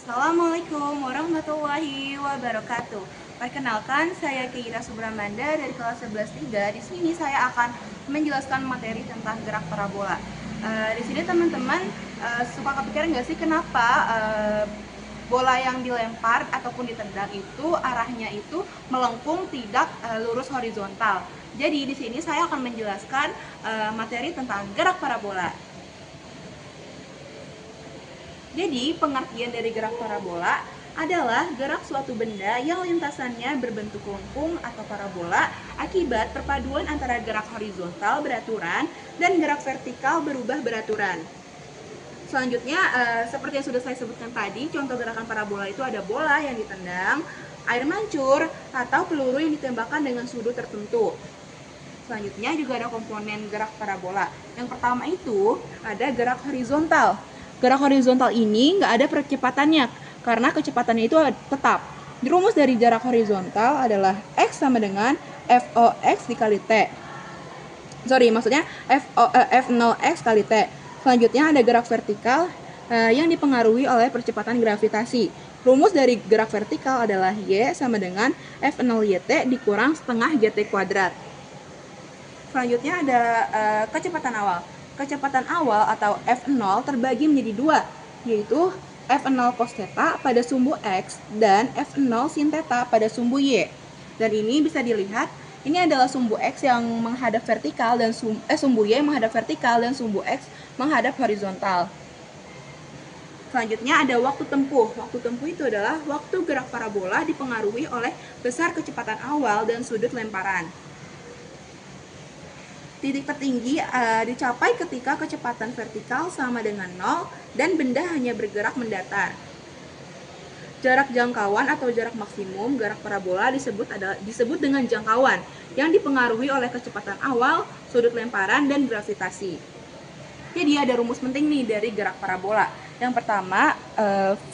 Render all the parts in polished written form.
Assalamualaikum warahmatullahi wabarakatuh. Perkenalkan, saya Keira Subramanda dari kelas 11-3. Di sini saya akan menjelaskan materi tentang gerak parabola. Di sini teman-teman suka kepikiran nggak sih kenapa bola yang dilempar ataupun ditendang itu arahnya itu melengkung, tidak lurus horizontal. Jadi di sini saya akan menjelaskan materi tentang gerak parabola. Jadi, pengertian dari gerak parabola adalah gerak suatu benda yang lintasannya berbentuk lengkung atau parabola akibat perpaduan antara gerak horizontal beraturan dan gerak vertikal berubah beraturan. Selanjutnya, seperti yang sudah saya sebutkan tadi, contoh gerakan parabola itu ada bola yang ditendang, air mancur, atau peluru yang ditembakkan dengan sudut tertentu. Selanjutnya juga ada komponen gerak parabola. Yang pertama itu ada gerak horizontal. Gerak horizontal ini nggak ada percepatannya karena kecepatannya itu tetap. Rumus dari jarak horizontal adalah X sama dengan FOX dikali T. Maksudnya F0X kali T. Selanjutnya ada gerak vertikal yang dipengaruhi oleh percepatan gravitasi. Rumus dari gerak vertikal adalah Y sama dengan F0YT dikurang setengah GT kuadrat. Selanjutnya ada kecepatan awal. Kecepatan awal atau F0 terbagi menjadi dua, yaitu F0 cos theta pada sumbu X dan F0 sin theta pada sumbu Y. Dan ini bisa dilihat, ini adalah sumbu X yang menghadap vertikal dan sumbu Y menghadap vertikal dan sumbu X menghadap horizontal. Selanjutnya ada waktu tempuh. Waktu tempuh itu adalah waktu gerak parabola dipengaruhi oleh besar kecepatan awal dan sudut lemparan. Titik tertinggi dicapai ketika kecepatan vertikal sama dengan 0 dan benda hanya bergerak mendatar. Jarak jangkauan atau jarak maksimum gerak parabola disebut dengan jangkauan yang dipengaruhi oleh kecepatan awal, sudut lemparan, dan gravitasi. Jadi ada rumus penting nih dari gerak parabola. Yang pertama,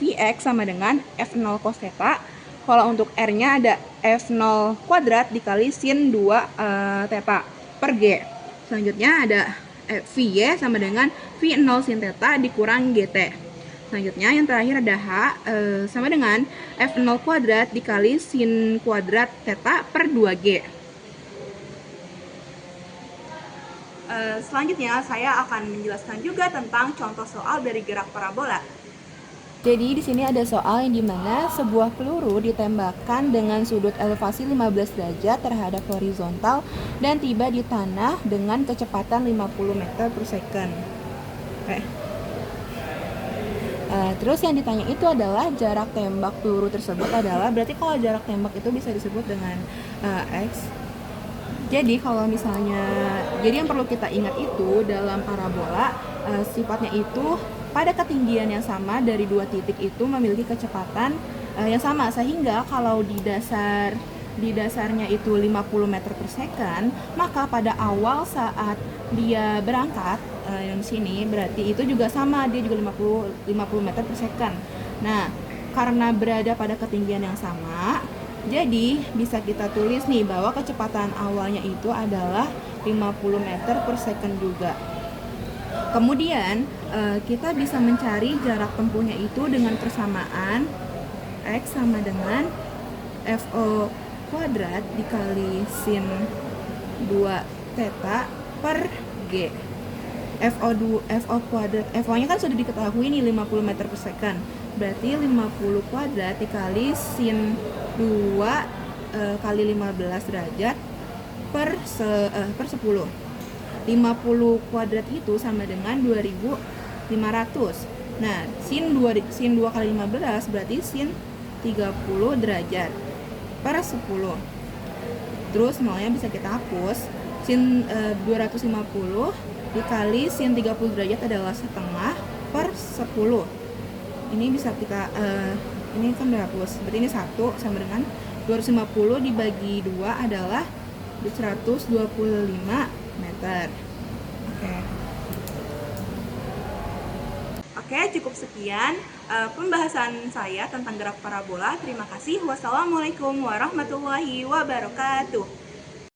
Vx sama dengan F0 cos theta. Kalau untuk R-nya ada F0 kuadrat dikali sin 2 theta per G. Selanjutnya ada Vy sama dengan V0 sin theta dikurang Gt. Selanjutnya yang terakhir ada H sama dengan F0 kuadrat dikali sin kuadrat theta per 2G. Selanjutnya saya akan menjelaskan juga tentang contoh soal dari gerak parabola. Jadi di sini ada soal yang dimana sebuah peluru ditembakkan dengan sudut elevasi 15 derajat terhadap horizontal dan tiba di tanah dengan kecepatan 50 meter per second. Terus yang ditanya itu adalah jarak tembak peluru tersebut adalah, berarti kalau jarak tembak itu bisa disebut dengan X. Jadi kalau misalnya, jadi yang perlu kita ingat itu dalam parabola sifatnya itu pada ketinggian yang sama dari dua titik itu memiliki kecepatan yang sama, sehingga kalau di dasarnya itu 50 meter per second, maka pada awal saat dia berangkat yang sini berarti itu juga sama, dia juga 50 meter per second. Nah, karena berada pada ketinggian yang sama, jadi bisa kita tulis nih bahwa kecepatan awalnya itu adalah 50 meter per second juga. Kemudian kita bisa mencari jarak tempuhnya itu dengan persamaan X sama dengan FO kuadrat dikali sin 2 theta per G. FO kuadrat, FO nya kan sudah diketahui nih 50 meter per second, berarti 50 kuadrat dikali sin 2 kali 15 derajat per 10. 50 kuadrat itu sama dengan 2500. Nah, sin 2 kali 15 berarti sin 30 derajat per 10. Terus nolnya bisa kita hapus. Sin 250 dikali sin 30 derajat adalah setengah per 10. Ini bisa kita ini kan udah hapus. Berarti ini 1 sama dengan 250 dibagi 2 adalah 125 meter. Oke, cukup sekian pembahasan saya tentang gerak parabola. Terima kasih. Wassalamualaikum warahmatullahi wabarakatuh.